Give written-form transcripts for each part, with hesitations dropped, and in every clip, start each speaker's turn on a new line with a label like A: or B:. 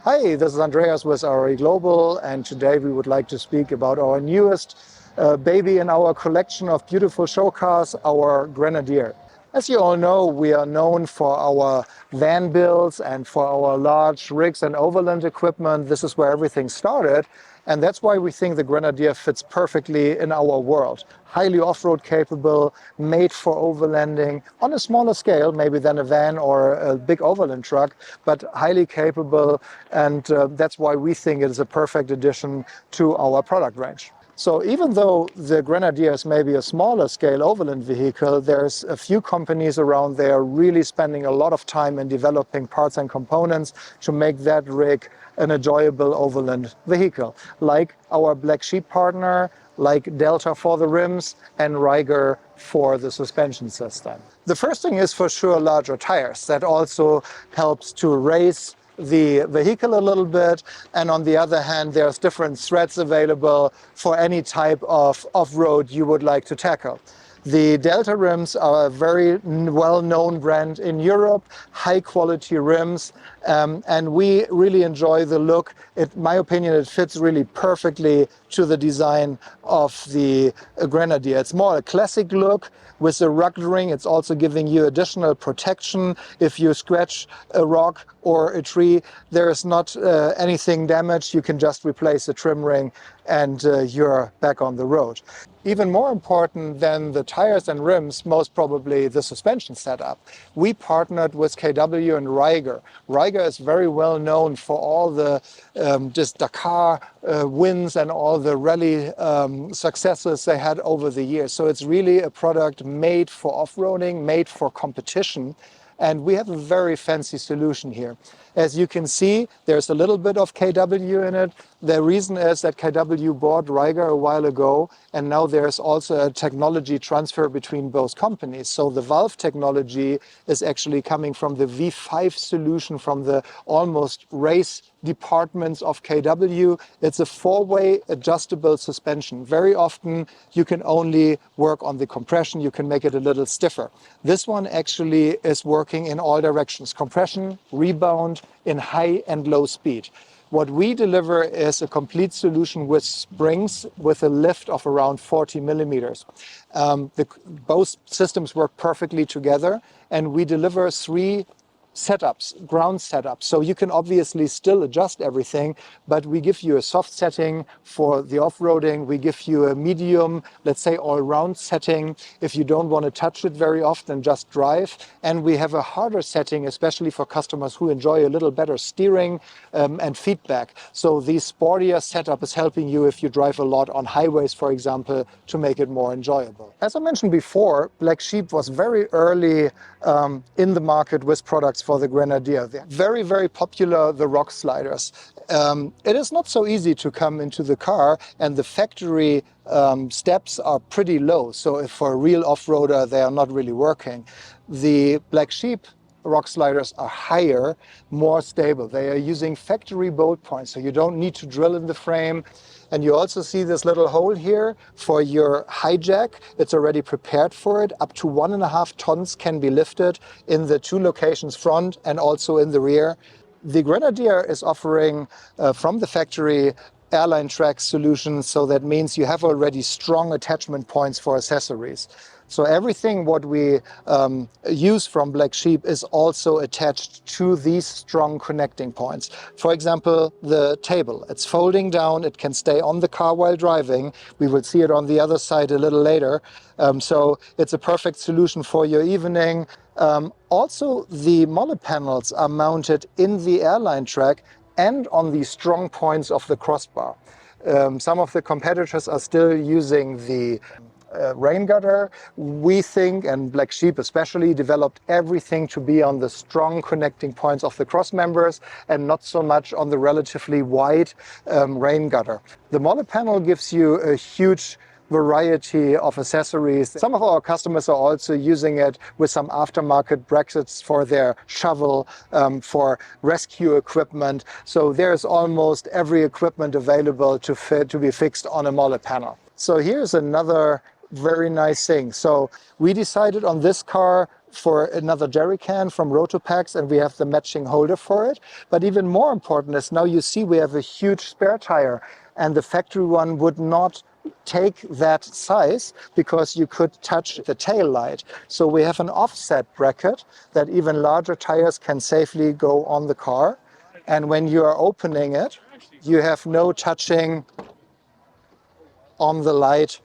A: Hi, this is Andreas with RE Global, and today we would like to speak about our newest baby in our collection of beautiful show cars, our Grenadier. As you all know, we are known for our van builds and for our large rigs and overland equipment. This is where everything started, and that's why we think the Grenadier fits perfectly in our world. Highly off-road capable, made for overlanding on a smaller scale, maybe than a van or a big overland truck, but highly capable, and that's why we think it is a perfect addition to our product range. So even though the Grenadier is maybe a smaller scale overland vehicle, there's a few companies around there really spending a lot of time in developing parts and components to make that rig an enjoyable overland vehicle, like our Black Sheep partner, like Delta for the rims, and Reiger for the suspension system. The first thing is for sure larger tires. That also helps to raise the vehicle a little bit, and on the other hand there's different threads available for any type of off-road you would like to tackle. The Delta rims are a very well-known brand in Europe, high-quality rims, and we really enjoy the look. In my opinion, it fits really perfectly to the design of the Grenadier. It's more a classic look with the rugged ring. It's also giving you additional protection. If you scratch a rock or a tree, there is not anything damaged. You can just replace the trim ring and you're back on the road. Even more important than the tires and rims, most probably the suspension setup. We partnered with KW and Reiger. Reiger is very well known for all the Dakar wins and all the rally successes they had over the years. So it's really a product made for off-roading, made for competition. And we have a very fancy solution here. As you can see, there's a little bit of KW in it. The reason is that KW bought Reiger a while ago, and now there's also a technology transfer between both companies. So the valve technology is actually coming from the V5 solution from the almost race departments of KW. It's a four-way adjustable suspension. Very often you can only work on the compression, you can make it a little stiffer. This one actually is working in all directions, compression, rebound, in high and low speed. What we deliver is a complete solution with springs with a lift of around 40 millimeters. Both systems work perfectly together, and we deliver three setups, ground setups. So you can obviously still adjust everything, but we give you a soft setting for the off-roading. We give you a medium, let's say all-round setting if you don't want to touch it very often, just drive. And we have a harder setting, especially for customers who enjoy a little better steering and feedback. So the sportier setup is helping you if you drive a lot on highways, for example, to make it more enjoyable. As I mentioned before, Black Sheep was very early in the market with products for the Grenadier. They're very, very popular, the rock sliders. It is not so easy to come into the car, and the factory steps are pretty low. So if for a real off-roader, they are not really working. The Black Sheep rock sliders are higher, more stable. They are using factory bolt points, so you don't need to drill in the frame. And you also see this little hole here for your hijack. It's already prepared for it. Up to 1.5 tons can be lifted in the two locations, front and also in the rear. The Grenadier is offering from the factory airline track solutions, so that means you have already strong attachment points for accessories. So everything what we use from Black Sheep is also attached to these strong connecting points. For example, the table. It's folding down. It can stay on the car while driving. We will see it on the other side a little later. So it's a perfect solution for your evening. Also, the mullet panels are mounted in the airline track and on the strong points of the crossbar. Some of the competitors are still using the rain gutter. We think, and Black Sheep especially, developed everything to be on the strong connecting points of the cross members and not so much on the relatively wide rain gutter. The mullet panel gives you a huge variety of accessories. Some of our customers are also using it with some aftermarket brackets for their shovel, for rescue equipment. So there's almost every equipment available to be fixed on a mullet panel. So here's another very nice thing. So we decided on this car for another jerry can from Rotopacks, and we have the matching holder for it. But even more important is now you see we have a huge spare tire, and the factory one would not take that size because you could touch the tail light. So we have an offset bracket that even larger tires can safely go on the car. And when you are opening it, you have no touching on the light.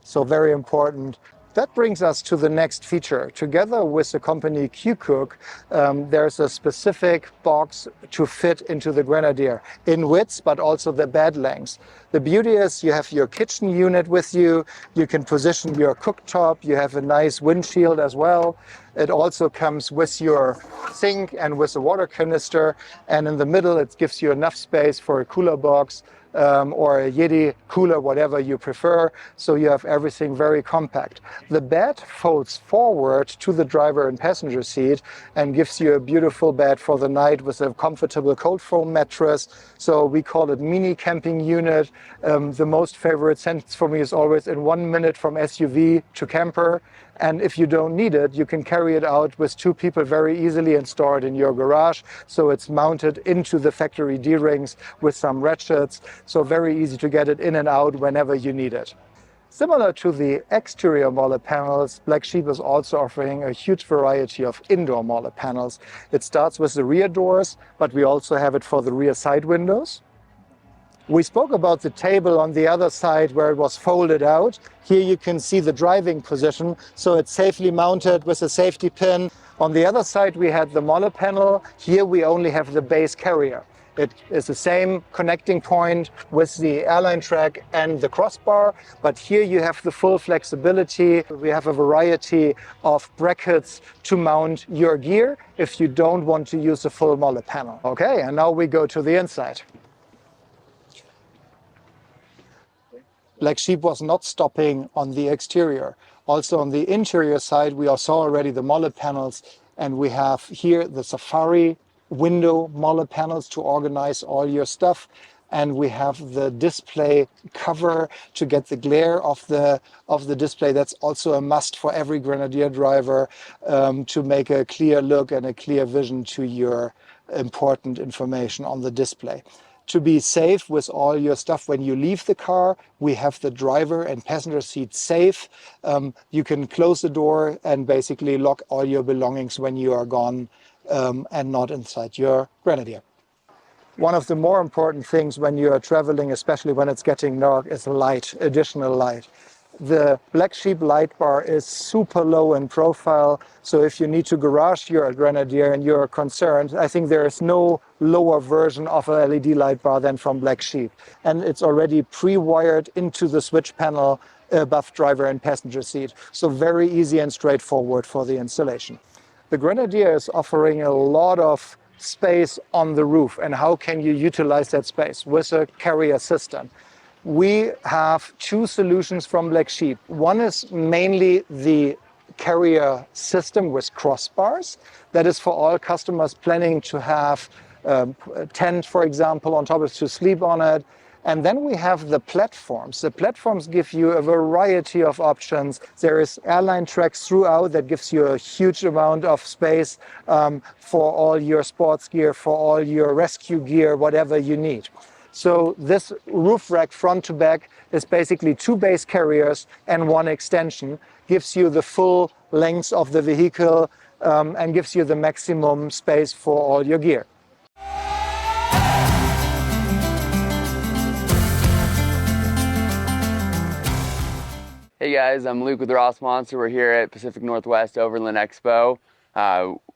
A: So very important. That brings us to the next feature. Together with the company Q-Cook, there's a specific box to fit into the Grenadier in width, but also the bed length. The beauty is you have your kitchen unit with you. You can position your cooktop. You have a nice windshield as well. It also comes with your sink and with a water canister. And in the middle, it gives you enough space for a cooler box. Or a Yeti cooler, whatever you prefer. So you have everything very compact. The bed folds forward to the driver and passenger seat and gives you a beautiful bed for the night with a comfortable cold foam mattress. So we call it mini camping unit. The most favorite sentence for me is always in 1 minute from SUV to camper. And if you don't need it, you can carry it out with 2 people very easily and store it in your garage. So it's mounted into the factory D-rings with some ratchets. So very easy to get it in and out whenever you need it. Similar to the exterior MOLLE panels, Black Sheep is also offering a huge variety of indoor MOLLE panels. It starts with the rear doors, but we also have it for the rear side windows. We spoke about the table on the other side where it was folded out. Here you can see the driving position, so it's safely mounted with a safety pin. On the other side we had the MOLLE panel. Here we only have the base carrier. It is the same connecting point with the airline track and the crossbar, but here you have the full flexibility. We have a variety of brackets to mount your gear if you don't want to use the full MOLLE panel. Okay, and now we go to the inside. Black Sheep was not stopping on the exterior. Also on the interior side, we saw already the MOLLE panels, and we have here the Safari window MOLLE panels to organize all your stuff. And we have the display cover to get the glare of the display. That's also a must for every Grenadier driver to make a clear look and a clear vision to your important information on the display. To be safe with all your stuff when you leave the car, we have the driver and passenger seat safe. You can close the door and basically lock all your belongings when you are gone and not inside your Grenadier. One of the more important things when you are traveling, especially when it's getting dark, is light, additional light. The Black Sheep light bar is super low in profile, so if you need to garage your Grenadier and you're concerned, I think there is no lower version of a LED light bar than from Black Sheep. And it's already pre-wired into the switch panel above driver and passenger seat, so very easy and straightforward for the installation. The Grenadier is offering a lot of space on the roof, and how can you utilize that space with a carrier system? We have 2 solutions from Black Sheep. One is mainly the carrier system with crossbars. That is for all customers planning to have a tent, for example, on top of to sleep on it. And then we have the platforms. The platforms give you a variety of options. There is airline tracks throughout that gives you a huge amount of space for all your sports gear, for all your rescue gear, whatever you need. So this roof rack front to back is basically 2 base carriers and 1 extension. Gives you the full length of the vehicle and gives you the maximum space for all your gear.
B: Hey guys, I'm Luke with Rossmonster. We're here at Pacific Northwest Overland Expo.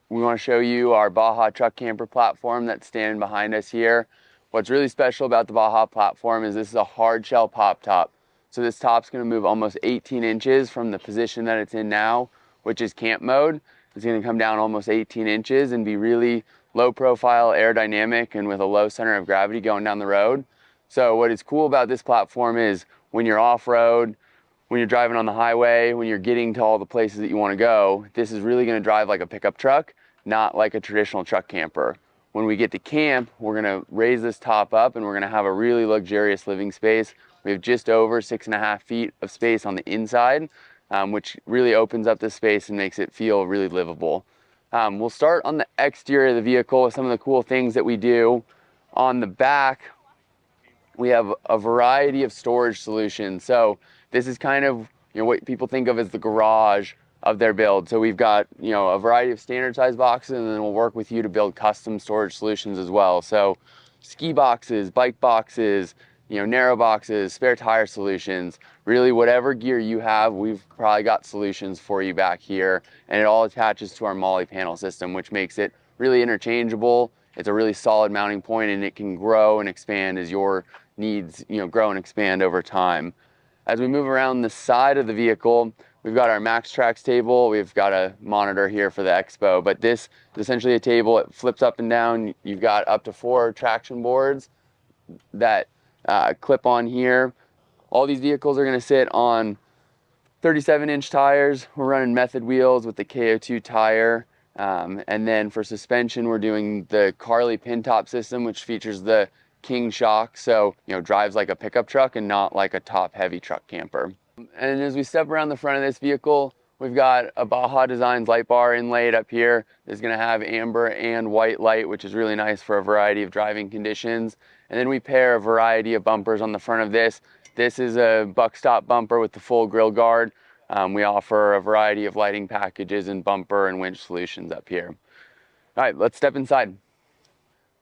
B: We want to show you our Baja truck camper platform that's standing behind us here. What's really special about the Baja platform is this is a hard shell pop top. So this top's going to move almost 18 inches from the position that it's in now, which is camp mode. It's going to come down almost 18 inches and be really low profile, aerodynamic, and with a low center of gravity going down the road. So what is cool about this platform is when you're off-road, when you're driving on the highway, when you're getting to all the places that you want to go, this is really going to drive like a pickup truck, not like a traditional truck camper. When we get to camp, we're going to raise this top up and we're going to have a really luxurious living space. We have just over 6.5 feet of space on the inside. which really opens up the space and makes it feel really livable. We'll start on the exterior of the vehicle with some of the cool things that we do. On the back, we have a variety of storage solutions. So this is kind of what people think of as the garage of their build. So we've got a variety of standard size boxes, and then we'll work with you to build custom storage solutions as well. So ski boxes, bike boxes, narrow boxes, spare tire solutions, really whatever gear you have, we've probably got solutions for you back here. And it all attaches to our MOLLE panel system, which makes it really interchangeable. It's a really solid mounting point, and it can grow and expand as your needs grow and expand over time. As we move around the side of the vehicle, we've got our MaxTrax table. We've got a monitor here for the Expo, but this is essentially a table. It flips up and down. You've got up to 4 traction boards that clip on here. All these vehicles are going to sit on 37-inch tires. We're running method wheels with the KO2 tire. And then for suspension, we're doing the Carli pin top system, which features the King shock, so drives like a pickup truck and not like a top heavy truck camper. And as we step around the front of this vehicle, we've got a Baja Designs light bar inlaid up here. It's going to have amber and white light, which is really nice for a variety of driving conditions. And then we pair a variety of bumpers on the front of this. This is a buck stop bumper with the full grill guard. We offer a variety of lighting packages and bumper and winch solutions up here. All right, let's step inside.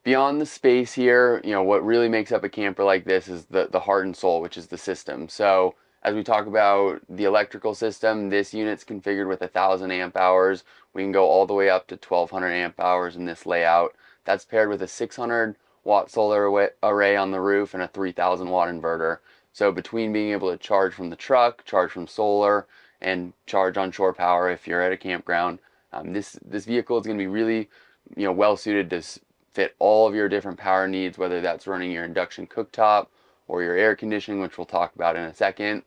B: Beyond the space here, what really makes up a camper like this is the heart and soul, which is the system. So as we talk about the electrical system, this unit's configured with 1,000 amp hours. We can go all the way up to 1,200 amp hours in this layout. That's paired with a 600 watt solar array on the roof and a 3,000 watt inverter. So between being able to charge from the truck, charge from solar, and charge on shore power if you're at a campground, this vehicle is going to be really well suited to fit all of your different power needs, whether that's running your induction cooktop or your air conditioning, which we'll talk about in a second.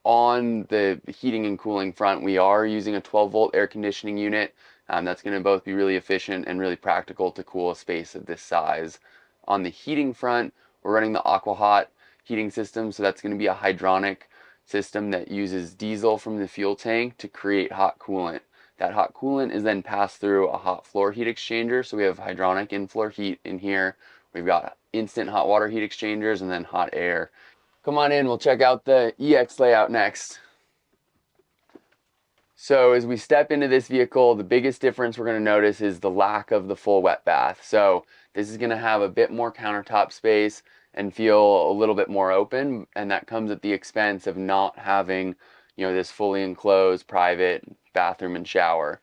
B: On the heating and cooling front, we are using a 12-volt air conditioning unit. That's going to both be really efficient and really practical to cool a space of this size. On the heating front, we're running the AquaHot heating system, so that's going to be a hydronic system that uses diesel from the fuel tank to create hot coolant. That hot coolant is then passed through a hot floor heat exchanger, so we have hydronic in-floor heat in here. We've got instant hot water heat exchangers and then hot air. Come on in, we'll check out the EX layout next. So as we step into this vehicle, the biggest difference we're going to notice is the lack of the full wet bath. So this is going to have a bit more countertop space and feel a little bit more open, and that comes at the expense of not having this fully enclosed private bathroom and shower.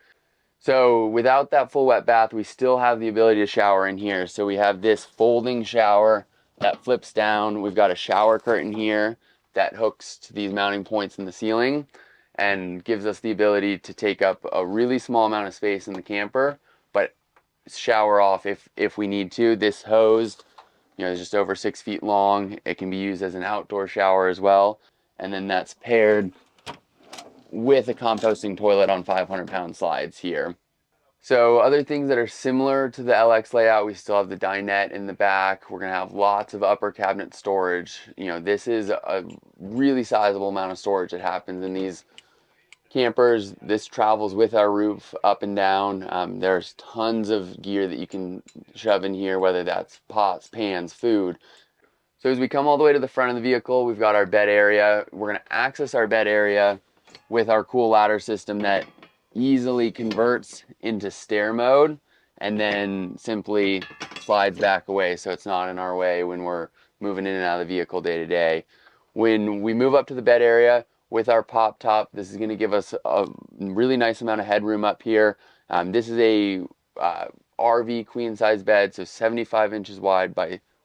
B: So without that full wet bath, we still have the ability to shower in here. So we have this folding shower that flips down. We've got a shower curtain here that hooks to these mounting points in the ceiling and gives us the ability to take up a really small amount of space in the camper, but shower off if we need to. This hose, is just over 6 feet long. It can be used as an outdoor shower as well. And then that's paired with a composting toilet on 500-pound slides here. So other things that are similar to the LX layout, we still have the dinette in the back. We're going to have lots of upper cabinet storage. This is a really sizable amount of storage that happens in these campers. This travels with our roof up and down. There's tons of gear that you can shove in here, whether that's pots, pans, food. So as we come all the way to the front of the vehicle, we've got our bed area. We're going to access our bed area with our cool ladder system that easily converts into stair mode and then simply slides back away, so it's not in our way when we're moving in and out of the vehicle day to day. When we move up to the bed area with our pop top, this is going to give us a really nice amount of headroom up here. This is a RV queen size bed, so 75 inches wide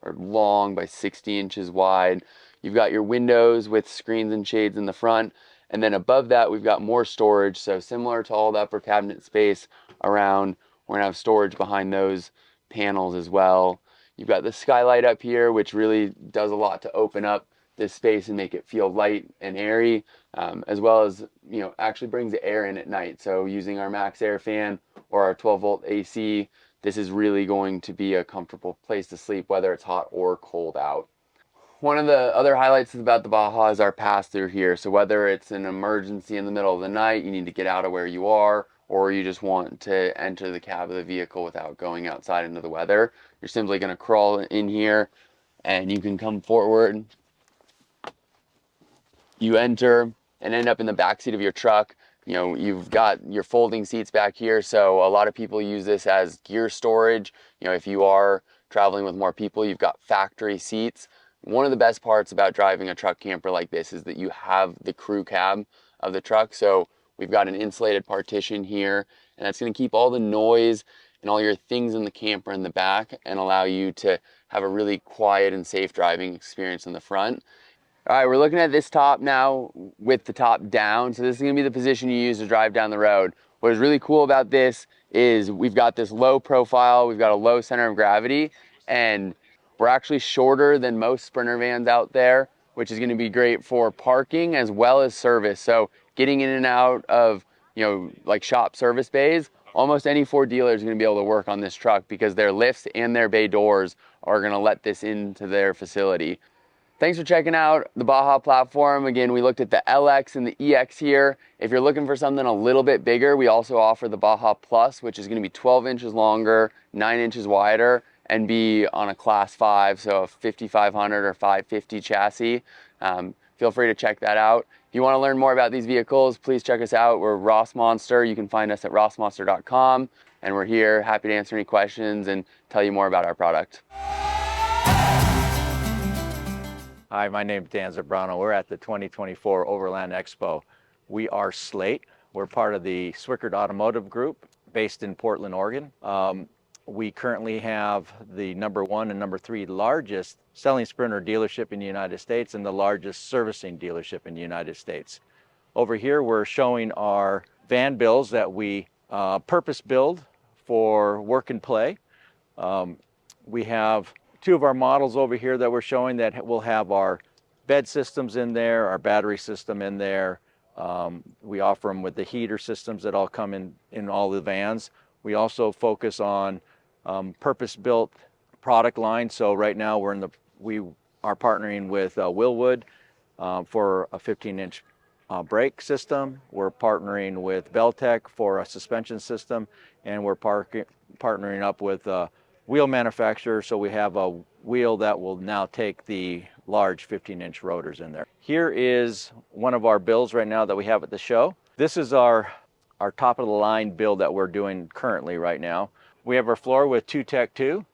B: or long by 60 inches wide. You've got your windows with screens and shades in the front. And then above that, we've got more storage. So similar to all the upper cabinet space around, we're going to have storage behind those panels as well. You've got the skylight up here, which really does a lot to open up this space and make it feel light and airy, as well as, actually brings the air in at night. So using our Max Air fan or our 12-volt AC, this is really going to be a comfortable place to sleep, whether it's hot or cold out. One of the other highlights about the Baja is our pass-through here. So whether it's an emergency in the middle of the night, you need to get out of where you are, or you just want to enter the cab of the vehicle without going outside into the weather, you're simply going to crawl in here and you can come forward. You enter and end up in the back seat of your truck. You know, you've got your folding seats back here, so a lot of people use this as gear storage. You know, if you are traveling with more people, you've got factory seats. One of the best parts about driving a truck camper like this is that you have the crew cab of the truck. So we've got an insulated partition here, and that's going to keep all the noise and all your things in the camper in the back and allow you to have a really quiet and safe driving experience in the front. All right, we're looking at this top now with the top down. So this is gonna be the position you use to drive down the road. What is really cool about this is we've got this low profile, we've got a low center of gravity, and we're actually shorter than most Sprinter vans out there, which is gonna be great for parking as well as service. So getting in and out of, you know, like shop service bays, almost any Ford dealer is gonna be able to work on this truck because their lifts and their bay doors are gonna let this into their facility. Thanks for checking out the Baja platform. Again, we looked at the LX and the EX here. If you're looking for something a little bit bigger, we also offer the Baja Plus, which is gonna be 12 inches longer, 9 inches wider, and be on a class 5, so a 5500 or 550 chassis. Feel free to check that out. If you wanna learn more about these vehicles, please check us out. We're Rossmonster. You can find us at rossmonster.com, and we're here, happy to answer any questions and tell you more about our product.
C: Hi, my name is Dan Zabrano. We're at the 2024 Overland Expo. We are Slate. We're part of the Swickard Automotive Group based in Portland, Oregon. We currently have the #1 and #3 largest selling Sprinter dealership in the United States and the largest servicing dealership in the United States. Over here, we're showing our van builds that we purpose build for work and play. We have 2 of our models over here that we're showing that will have our bed systems in there, our battery system in there. We offer them with the heater systems that all come in all the vans. We also focus on purpose-built product lines. So right now we are partnering with Willwood for a 15-inch brake system. We're partnering with Belltech for a suspension system, and we're partnering up with wheel manufacturer, so we have a wheel that will now take the large 15-inch rotors in there. Here is one of our builds right now that we have at the show. This is our top of the line build that we're doing currently right now. We have our floor with 2 Tech 2.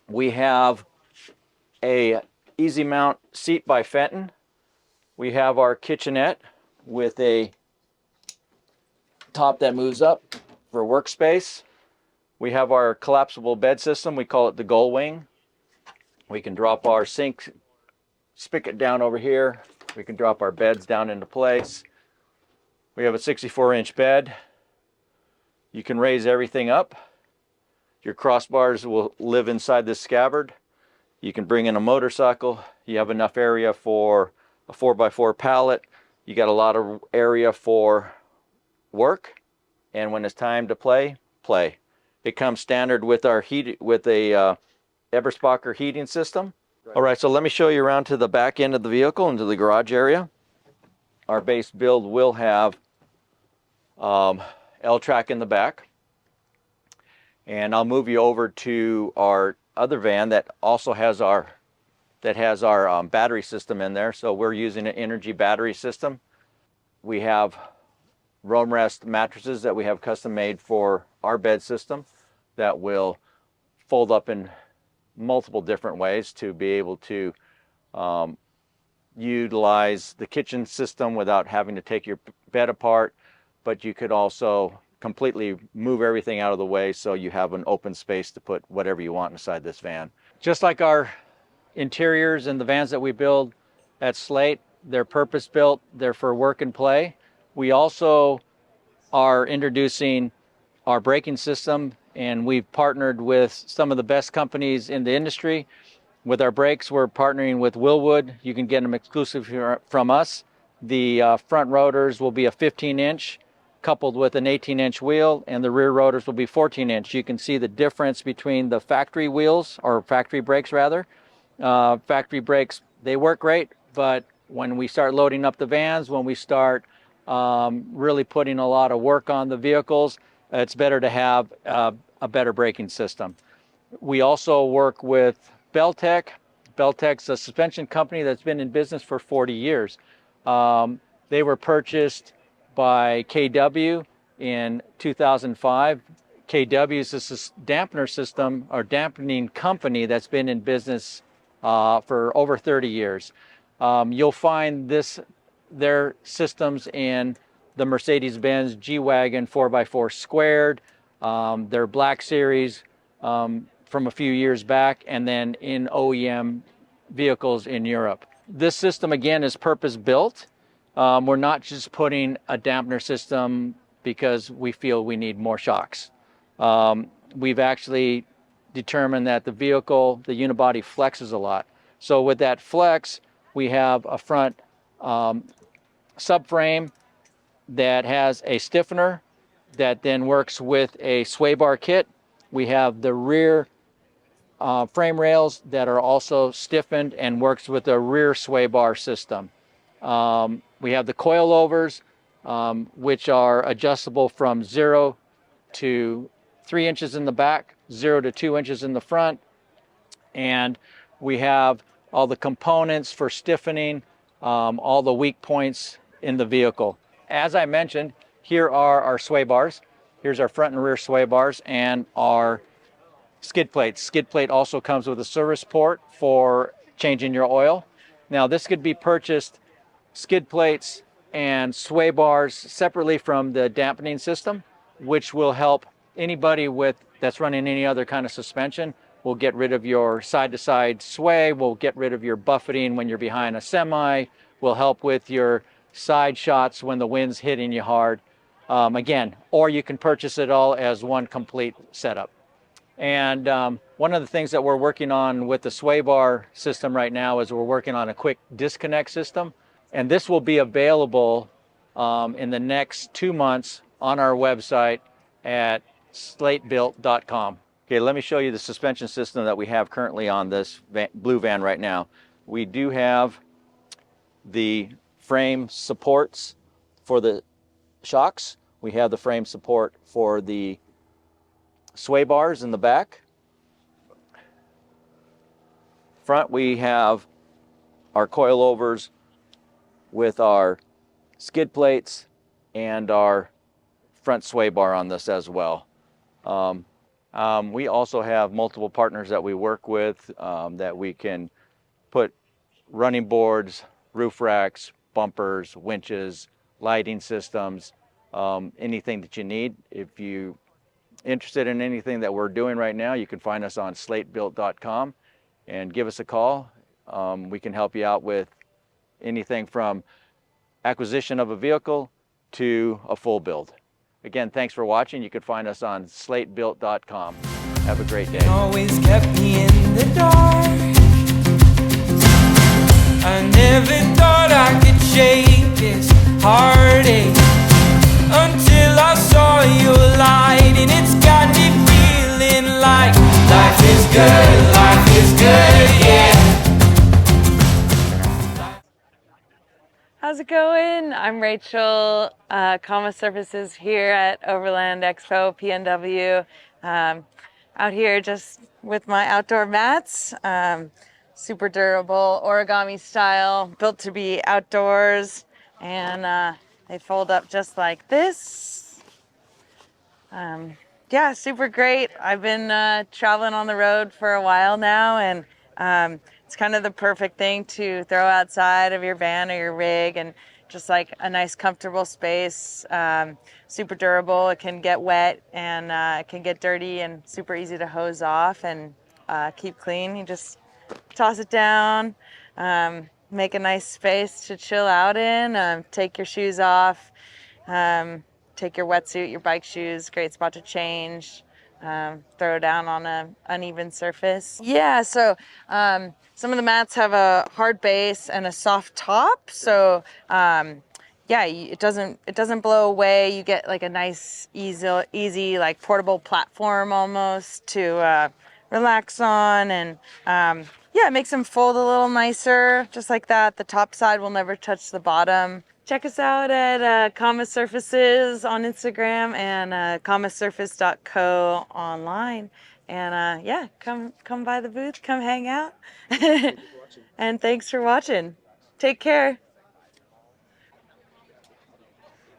C: We have a easy mount seat by Fenton. We have our kitchenette with a top that moves up for workspace. We have our collapsible bed system. We call it the Gull Wing. We can drop our sink spigot down over here. We can drop our beds down into place. We have a 64-inch bed. You can raise everything up. Your crossbars will live inside this scabbard. You can bring in a motorcycle. You have enough area for a 4x4 pallet. You got a lot of area for work. And when it's time to play, play. It comes standard with our Eberspacher heating system. Right. All right, so let me show you around to the back end of the vehicle, into the garage area. Our base build will have L-track in the back. And I'll move you over to our other van that also has our battery system in there. So we're using an energy battery system. We have Roam Rest mattresses that we have custom made for our bed system that will fold up in multiple different ways to be able to utilize the kitchen system without having to take your bed apart, but you could also completely move everything out of the way so you have an open space to put whatever you want inside this van. Just like our interiors and the vans that we build at Slate, they're purpose built, they're for work and play. We also are introducing our braking system, and we've partnered with some of the best companies in the industry. With our brakes, we're partnering with Willwood. You can get them exclusive from us. The front rotors will be a 15-inch coupled with an 18-inch wheel, and the rear rotors will be 14-inch. You can see the difference between the factory wheels, or factory brakes rather, Factory brakes, they work great, but when we start loading up the vans, when we start really putting a lot of work on the vehicles, it's better to have a better braking system. We also work with Belltech. Belltech's a suspension company that's been in business for 40 years. They were purchased by KW in 2005. KW is a dampener system or dampening company that's been in business for over 30 years. You'll find their systems in the Mercedes-Benz G-Wagon 4x4 squared, their Black Series from a few years back, and then in OEM vehicles in Europe. This system, again, is purpose-built. We're not just putting a dampener system because we feel we need more shocks. We've actually determined that the vehicle, the unibody, flexes a lot. So with that flex, we have a front subframe that has a stiffener that then works with a sway bar kit. We have the rear frame rails that are also stiffened and works with a rear sway bar system. We have the coilovers, which are adjustable from 0 to 3 inches in the back, 0 to 2 inches in the front. And we have all the components for stiffening, all the weak points in the vehicle. As I mentioned, here are our sway bars. Here's our front and rear sway bars and our skid plates. Skid plate also comes with a service port for changing your oil. Now this could be purchased, skid plates and sway bars, separately from the dampening system, which will help anybody that's running any other kind of suspension. We'll get rid of your side-to-side sway. We'll get rid of your buffeting when you're behind a semi. We'll help with your side shots when the wind's hitting you hard. Again, or you can purchase it all as one complete setup. And one of the things that we're working on with the sway bar system right now is we're working on a quick disconnect system. And this will be available in the next 2 months on our website at slatebuilt.com. Okay, let me show you the suspension system that we have currently on this blue van right now. We do have the frame supports for the shocks. We have the frame support for the sway bars in the back. Front, we have our coilovers with our skid plates and our front sway bar on this as well. We also have multiple partners that we work with that we can put running boards, roof racks, bumpers, winches, lighting systems, anything that you need. If you're interested in anything that we're doing right now, you can find us on slatebuilt.com and give us a call. We can help you out with anything from acquisition of a vehicle to a full build. Again, thanks for watching. You can find us on slatebuilt.com. Have a great day.
D: Always kept me in the dark. I never thought I could shake this heartache until I saw your light, and it's got me feeling like life is good, yeah.
E: How's it going? I'm Rachel, Comma Services here at Overland Expo PNW. Out here just with my outdoor mats, super durable, origami style, built to be outdoors, and they fold up just like this. Yeah, super great. I've been traveling on the road for a while now, and it's kind of the perfect thing to throw outside of your van or your rig, and just like a nice comfortable space. Super durable. It can get wet and it can get dirty, and super easy to hose off and keep clean. You just toss it down, make a nice space to chill out in, take your shoes off, take your wetsuit, your bike shoes, great spot to change, throw down on an uneven surface. Yeah, so some of the mats have a hard base and a soft top, so yeah, it doesn't blow away. You get like a nice, easy like portable platform almost to relax on, and Yeah, it makes them fold a little nicer, just like that. The top side will never touch the bottom. Check us out at Comma Surfaces on Instagram and commasurface.co online. And yeah, come by the booth, come hang out. And thanks for watching. Take care.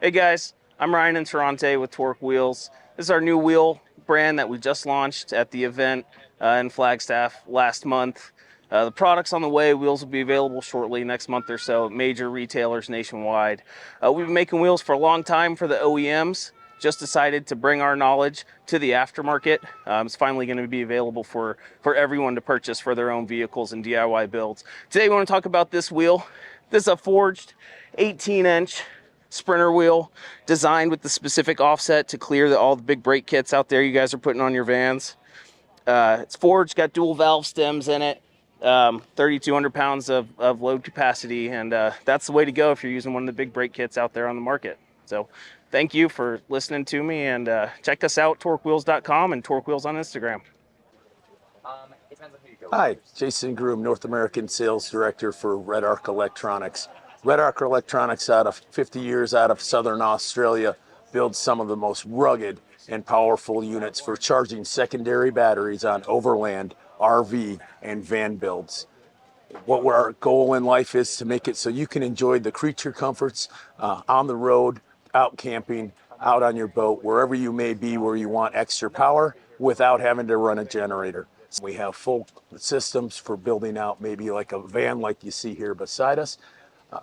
F: Hey guys, I'm Ryan Interante with Torque Wheels. This is our new wheel brand that we just launched at the event in Flagstaff last month. The product's on the way. Wheels will be available shortly, next month or so, at major retailers nationwide. We've been making wheels for a long time for the OEMs. Just decided to bring our knowledge to the aftermarket. It's finally going to be available for everyone to purchase for their own vehicles and DIY builds. Today we want to talk about this wheel. This is a forged 18-inch Sprinter wheel designed with the specific offset to clear all the big brake kits out there you guys are putting on your vans. It's forged, got dual valve stems in it, 3,200 pounds of load capacity, and that's the way to go if you're using one of the big brake kits out there on the market. So thank you for listening to me, and check us out, torquewheels.com and Torque Wheels on Instagram.
G: Hi, Jason Groom, North American Sales Director for Redarc Electronics. Redarc Electronics, out of 50 years out of Southern Australia, builds some of the most rugged and powerful units for charging secondary batteries on overland, RV, and van builds. What our goal in life is to make it so you can enjoy the creature comforts on the road, out camping, out on your boat, wherever you may be where you want extra power without having to run a generator. We have full systems for building out maybe like a van like you see here beside us.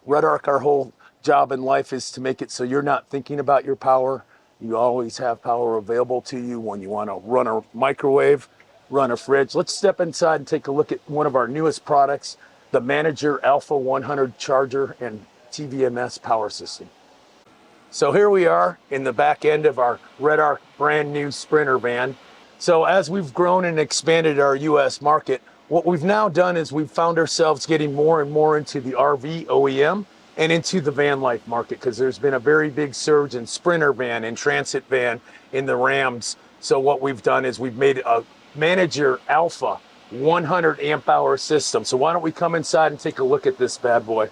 G: Redarc, our whole job in life is to make it so you're not thinking about your power. You always have power available to you when you want to run a microwave, run a fridge. Let's step inside and take a look at one of our newest products, the Manager Alpha 100 charger and TVMS power system. So here we are in the back end of our Redarc brand new Sprinter van. So as we've grown and expanded our US market, what we've now done is we've found ourselves getting more and more into the RV OEM and into the van life market, because there's been a very big surge in Sprinter van and transit van in the Rams. So what we've done is we've made a Manager Alpha 100 amp hour system. So why don't we come inside and take a look at this bad boy.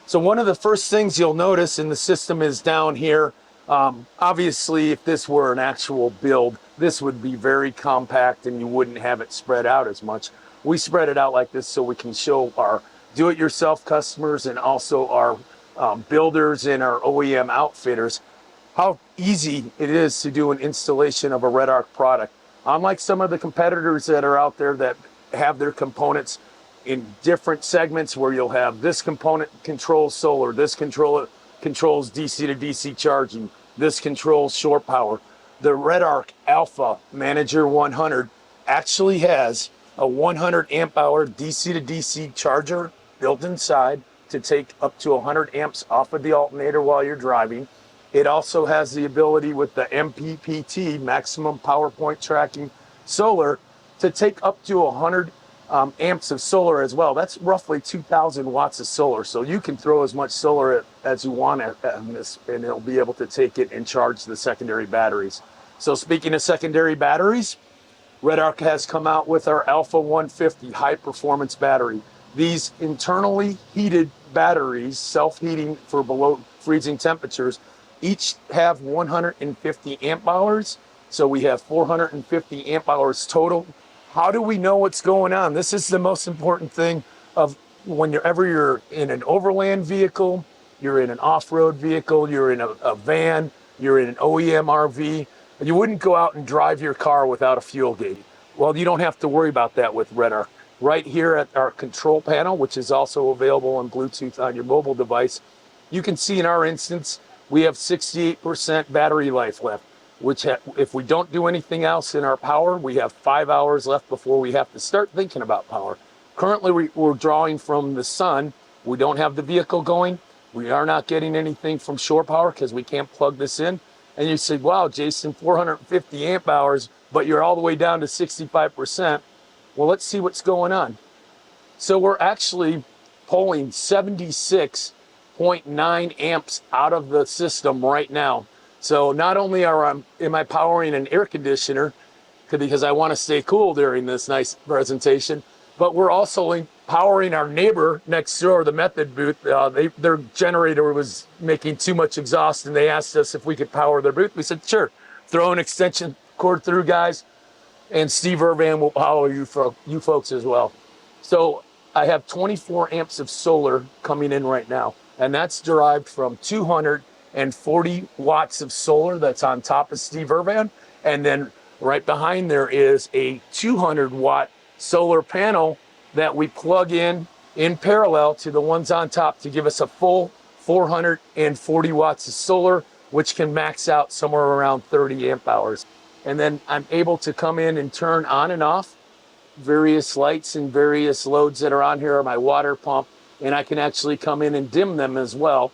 G: So one of the first things you'll notice in the system is down here. Obviously, if this were an actual build, this would be very compact and you wouldn't have it spread out as much. We spread it out like this so we can show our do-it-yourself customers and also our builders and our OEM outfitters how easy it is to do an installation of a Redarc product. Unlike some of the competitors that are out there that have their components in different segments, where you'll have this component controls solar, this controller controls DC to DC charging, this controls shore power. The Redarc Alpha Manager 100 actually has a 100 amp hour DC to DC charger built inside to take up to 100 amps off of the alternator while you're driving. It also has the ability with the MPPT, maximum power point tracking solar, to take up to 100 amps of solar as well. That's roughly 2,000 watts of solar. So you can throw as much solar as you want at this, and it'll be able to take it and charge the secondary batteries. So speaking of secondary batteries, Redarc has come out with our Alpha 150 high performance battery. These internally heated batteries, self-heating for below freezing temperatures, each have 150 amp hours. So we have 450 amp hours total. How do we know what's going on? This is the most important thing of whenever you're in an overland vehicle, you're in an off-road vehicle, you're in a van, you're in an OEM RV, and you wouldn't go out and drive your car without a fuel gauge. Well, you don't have to worry about that with Redarc. Right here at our control panel, which is also available on Bluetooth on your mobile device, you can see in our instance, we have 68% battery life left, which if we don't do anything else in our power, we have 5 hours left before we have to start thinking about power. Currently, we're drawing from the sun. We don't have the vehicle going. We are not getting anything from shore power because we can't plug this in. And you say, wow, Jason, 450 amp hours, but you're all the way down to 65%. Well, let's see what's going on. So we're actually pulling 76.9 amps out of the system right now. So not only am I powering an air conditioner because I want to stay cool during this nice presentation, but we're also empowering our neighbor next door, the Method booth. Their generator was making too much exhaust, and they asked us if we could power their booth. We said, sure, throw an extension cord through, guys, and Steve Irvan will power you folks as well. So I have 24 amps of solar coming in right now, and that's derived from 240 watts of solar that's on top of Steve Irvan, and then right behind there is a 200 watt solar panel that we plug in parallel to the ones on top to give us a full 440 watts of solar, which can max out somewhere around 30 amp hours. And then I'm able to come in and turn on and off various lights and various loads that are on here, my water pump, and I can actually come in and dim them as well.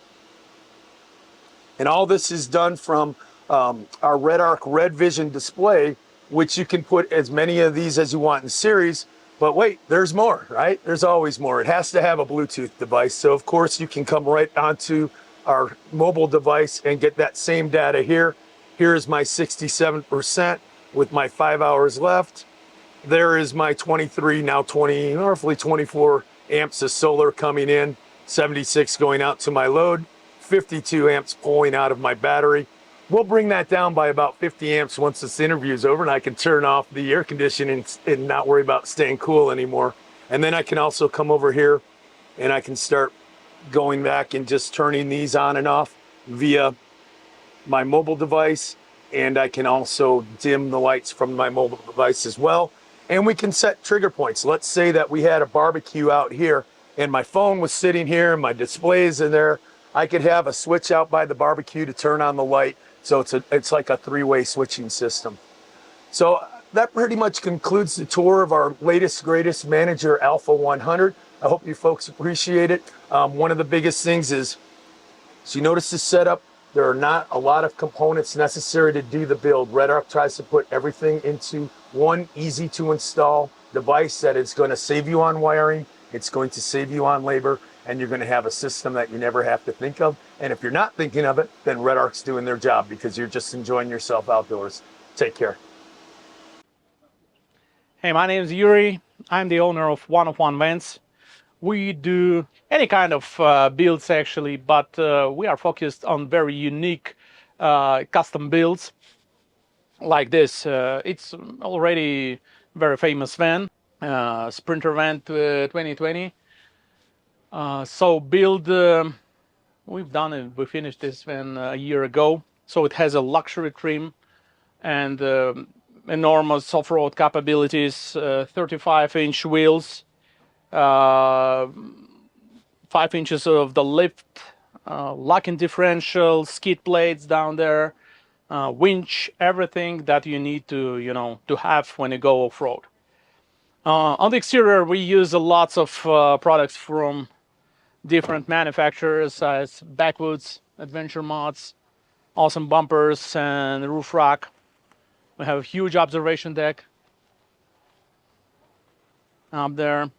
G: And all this is done from our Redarc Red Vision display, which you can put as many of these as you want in series. But wait, there's more, right? There's always more. It has to have a Bluetooth device. So of course you can come right onto our mobile device and get that same data here. Here's my 67% with my 5 hours left. There is my 23, now 20, roughly 24 amps of solar coming in, 76 going out to my load, 52 amps pulling out of my battery. We'll bring that down by about 50 amps once this interview is over, and I can turn off the air conditioning and not worry about staying cool anymore. And then I can also come over here and I can start going back and just turning these on and off via my mobile device. And I can also dim the lights from my mobile device as well. And we can set trigger points. Let's say that we had a barbecue out here and my phone was sitting here and my displays in there. I could have a switch out by the barbecue to turn on the light. So it's like a three-way switching system. So that pretty much concludes the tour of our latest, greatest Manager Alpha 100. I hope you folks appreciate it. One of the biggest things is, so you notice this setup, there are not a lot of components necessary to do the build. Redarc tries to put everything into one easy to install device that is going to save you on wiring, it's going to save you on labor, and you're going to have a system that you never have to think of. And if you're not thinking of it, then Redarc's doing their job because you're just enjoying yourself outdoors. Take care.
H: Hey, my name is Yuri. I'm the owner of One of One Vents. We do any kind of builds actually, but we are focused on very unique custom builds like this. It's already very famous van, Sprinter van 2020. So build, we've done it, we finished this van a year ago. So it has a luxury trim and enormous off-road capabilities, 35-inch wheels, 5 inches of the lift, locking differential, skid plates down there, winch, everything that you need to, to have when you go off-road. On the exterior, we use lots of products from different manufacturers as Backwoods, Adventure Mods, awesome bumpers, and roof rack. We have a huge observation deck up there,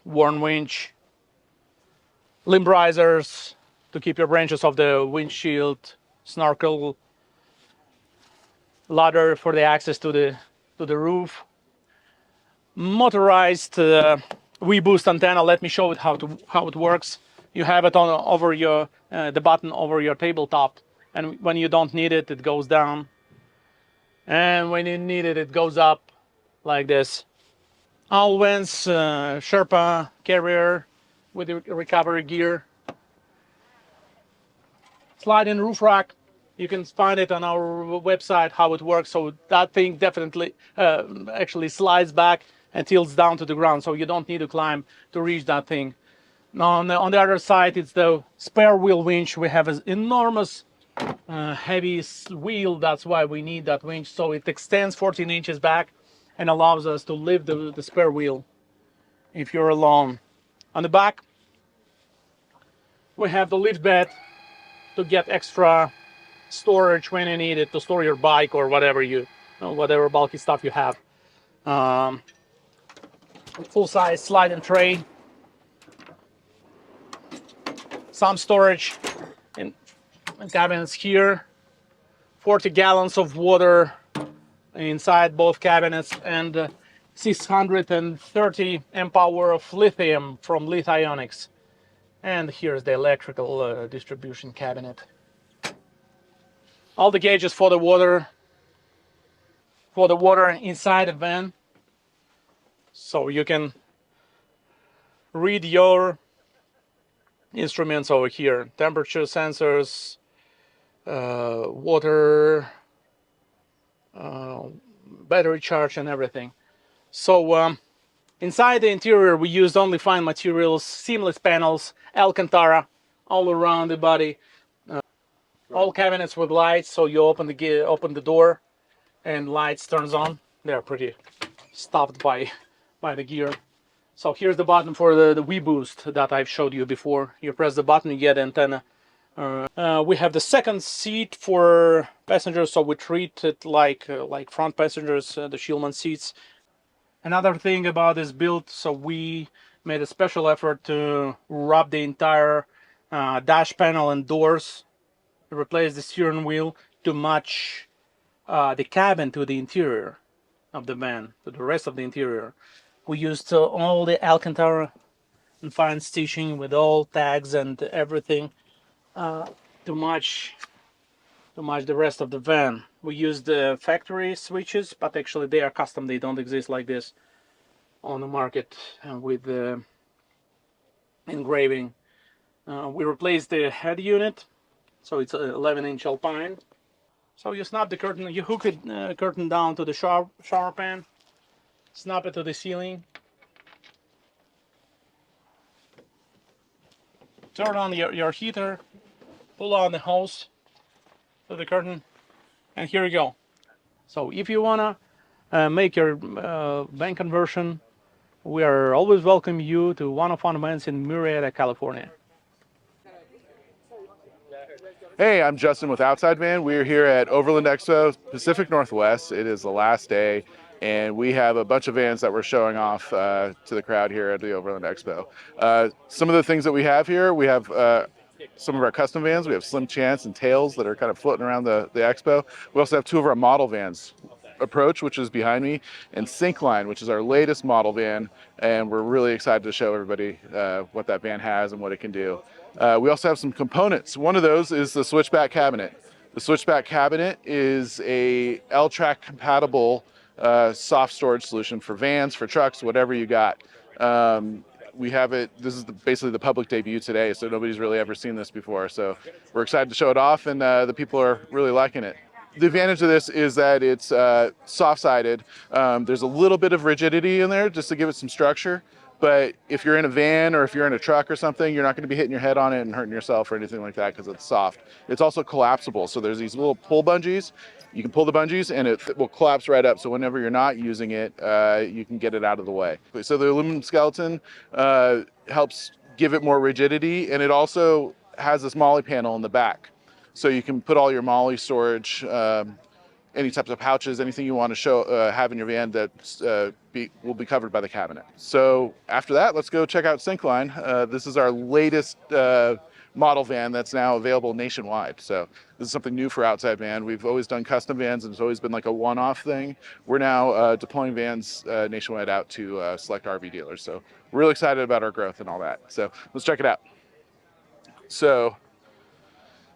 H: worn winch, limb risers to keep your branches off the windshield, snorkel, ladder for the access to the roof, motorized V-boost antenna. Let me show it how it works. You have it on over your the button over your tabletop, and when you don't need it, it goes down, and when you need it, it goes up like this. All vents, Sherpa carrier with the recovery gear, slide-in roof rack. You can find it on our website how it works. So that thing definitely actually slides back and tilts down to the ground, so you don't need to climb to reach that thing. On the other side, it's the spare wheel winch. We have an enormous heavy wheel. That's why we need that winch. So it extends 14 inches back and allows us to lift the spare wheel if you're alone. On the back, we have the lift bed to get extra storage when you need it, to store your bike or whatever whatever bulky stuff you have. Full-size slide-in tray, some storage in cabins here, 40 gallons of water inside both cabinets, and 630 amp hour of lithium from Lithionics. And here's the electrical distribution cabinet. All the gauges for the water inside the van, so you can read your instruments over here. Temperature sensors, water, battery charge, and everything. So inside the interior, we used only fine materials, seamless panels, Alcantara all around the body. All cabinets with lights, so you open the door and lights turns on. They're pretty stuffed by the gear. So here's the button for the V-Boost that I've showed you before. You press the button, you get antenna. We have the second seat for passengers, so we treat it like front passengers, the Shieldman seats. Another thing about this build, so we made a special effort to wrap the entire dash panel and doors, replace the steering wheel to match the cabin to the interior of the van, to the rest of the interior. We used all the Alcantara and fine stitching with all tags and everything to match the rest of the van. We used the factory switches, but actually they are custom. They don't exist like this on the market with the engraving. We replaced the head unit, so it's 11-inch Alpine. So you snap the curtain, you hook it curtain down to the shower pan, snap it to the ceiling, turn on your heater, pull on the hose to the curtain, and here you go. So if you wanna make your van conversion, we are always welcome you to one of our events in Murrieta, California.
I: Hey, I'm Justin with Outside Van. We're here at Overland Expo Pacific Northwest. It is the last day, and we have a bunch of vans that we're showing off to the crowd here at the Overland Expo. Some of the things that we have here, we have some of our custom vans. We have Slim Chance and Tails that are kind of floating around the expo. We also have two of our model vans, Approach, which is behind me, and Syncline, which is our latest model van, and we're really excited to show everybody what that van has and what it can do. We also have some components. One of those is the switchback cabinet. The switchback cabinet is a L-Track compatible soft storage solution for vans, for trucks, whatever you got. We have it, this is basically the public debut today, so nobody's really ever seen this before. So we're excited to show it off, and the people are really liking it. The advantage of this is that it's soft-sided. There's a little bit of rigidity in there just to give it some structure. But if you're in a van or if you're in a truck or something, you're not going to be hitting your head on it and hurting yourself or anything like that because it's soft. It's also collapsible. So there's these little pull bungees. You can pull the bungees and it will collapse right up. So whenever you're not using it, you can get it out of the way. So the aluminum skeleton helps give it more rigidity, and it also has this MOLLE panel in the back. So you can put all your MOLLE storage, any types of pouches, anything you want to have in your van that will be covered by the cabinet. So after that, let's go check out Syncline. This is our latest model van that's now available nationwide. So this is something new for Outside Van. We've always done custom vans, and it's always been like a one-off thing. We're now deploying vans nationwide out to select RV dealers. So we're really excited about our growth and all that. So let's check it out. So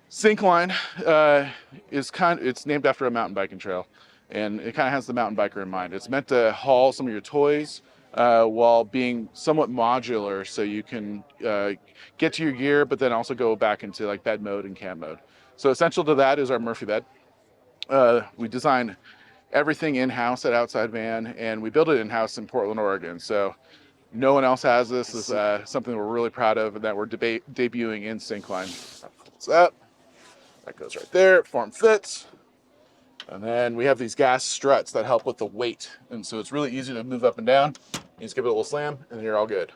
I: Syncline it's named after a mountain biking trail, and it kind of has the mountain biker in mind. It's meant to haul some of your toys while being somewhat modular, so you can get to your gear, but then also go back into like bed mode and cam mode. So essential to that is our Murphy bed. We design everything in-house at Outside Van, and we build it in-house in Portland, Oregon. So no one else has this. This is something we're really proud of and that we're debuting in Syncline. What's up? That goes right there, form fits. And then we have these gas struts that help with the weight. And so it's really easy to move up and down. You just give it a little slam and you're all good.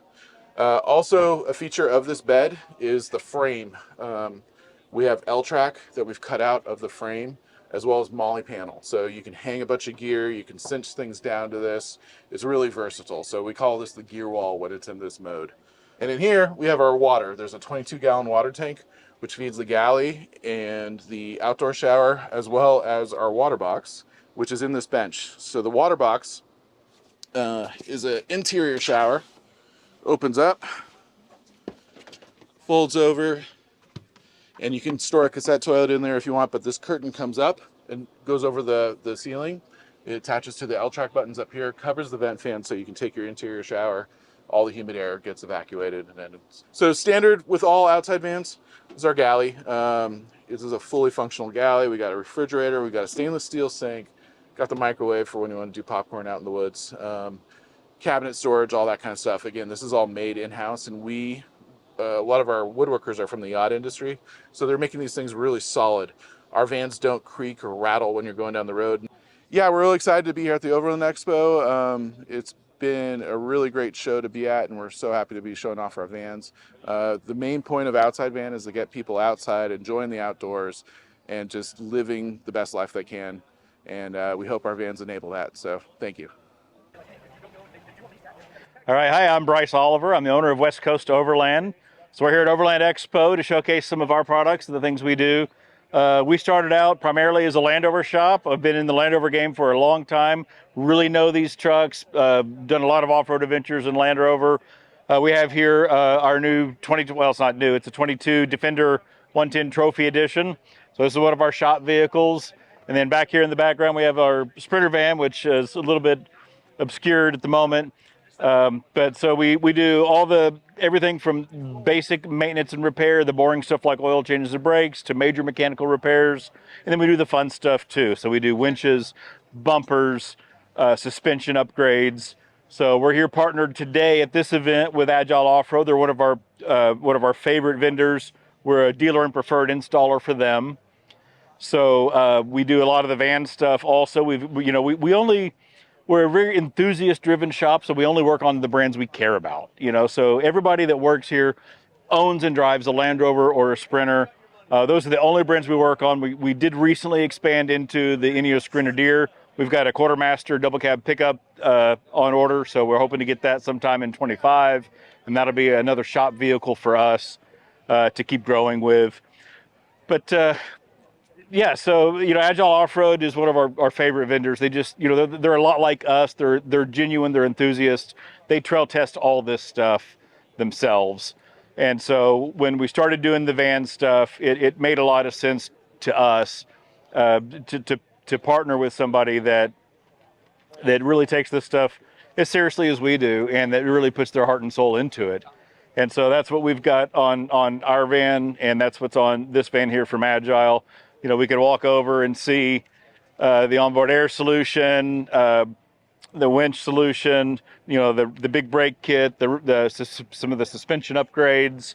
I: Also, a feature of this bed is the frame. We have L-Track that we've cut out of the frame, as well as MOLLE panel. So you can hang a bunch of gear, you can cinch things down to this. It's really versatile. So we call this the gear wall when it's in this mode. And in here, we have our water. There's a 22-gallon water tank, which feeds the galley and the outdoor shower, as well as our water box, which is in this bench. So the water box is an interior shower. Opens up, folds over, and you can store a cassette toilet in there if you want, but this curtain comes up and goes over the ceiling. It attaches to the L-track buttons up here, covers the vent fan so you can take your interior shower. All the humid air gets evacuated. And then so standard with all outside vans is our galley. This is a fully functional galley. We got a refrigerator, we got a stainless steel sink, got the microwave for when you want to do popcorn out in the woods. Cabinet storage, all that kind of stuff. Again, this is all made in-house, and a lot of our woodworkers are from the yacht industry, so they're making these things really solid. Our vans don't creak or rattle when you're going down the road. Yeah, we're really excited to be here at the Overland Expo. It's been a really great show to be at, and we're so happy to be showing off our vans. The main point of Outside Van is to get people outside, enjoying the outdoors, and just living the best life they can. And we hope our vans enable that, so thank you.
C: All right, hi, I'm Bryce Oliver. I'm the owner of West Coast Overland. So we're here at Overland Expo to showcase some of our products and the things we do. We started out primarily as a Land Rover shop. I've been in the Land Rover game for a long time, really know these trucks, done a lot of off-road adventures in Land Rover. We have here our new 22, well, it's not new, it's a 22 Defender 110 Trophy Edition. So this is one of our shop vehicles. And then back here in the background, we have our Sprinter van, which is a little bit obscured at the moment. But so we do everything from basic maintenance and repair, the boring stuff like oil changes and brakes, to major mechanical repairs. And then we do the fun stuff too. So we do winches, bumpers, suspension upgrades. So we're here partnered today at this event with Agile Offroad. They're one of our favorite vendors. We're a dealer and preferred installer for them. So we do a lot of the van stuff also. We're a very enthusiast-driven shop, so we only work on the brands we care about. So everybody that works here owns and drives a Land Rover or a Sprinter. Those are the only brands we work on. We did recently expand into the Ineos Grenadier. We've got a quartermaster double cab pickup on order, so we're hoping to get that sometime in 25, and that'll be another shop vehicle for us to keep growing with. But yeah, so Agile Offroad is one of our favorite vendors. They just they're a lot like us. They're genuine. They're enthusiasts. They trail test all this stuff themselves. And so when we started doing the van stuff, it made a lot of sense to us to partner with somebody that really takes this stuff as seriously as we do, and that really puts their heart and soul into it. And so that's what we've got on our van, and that's what's on this van here from Agile. We could walk over and see the onboard air solution, the winch solution, the big brake kit, some of the suspension upgrades.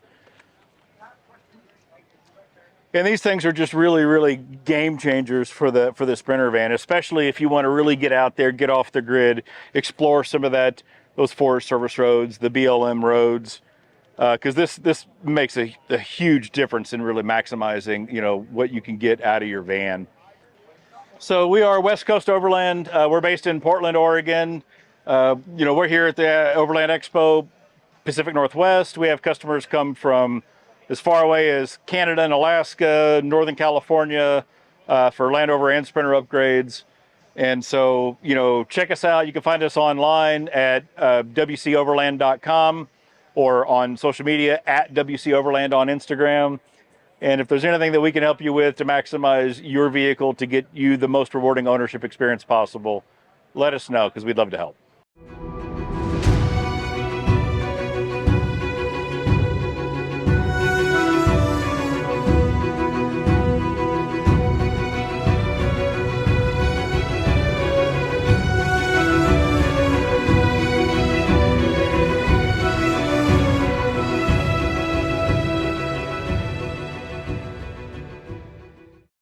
C: And these things are just really, really game changers for the Sprinter van, especially if you want to really get out there, get off the grid, explore some of those Forest Service roads, the BLM roads. Because this makes a huge difference in really maximizing, what you can get out of your van. So we are West Coast Overland. We're based in Portland, Oregon. We're here at the Overland Expo Pacific Northwest. We have customers come from as far away as Canada and Alaska, Northern California, for Land Rover and Sprinter upgrades. And so, check us out. You can find us online at wcoverland.com. or on social media at WC Overland on Instagram. And if there's anything that we can help you with to maximize your vehicle to get you the most rewarding ownership experience possible, let us know, because we'd love to help.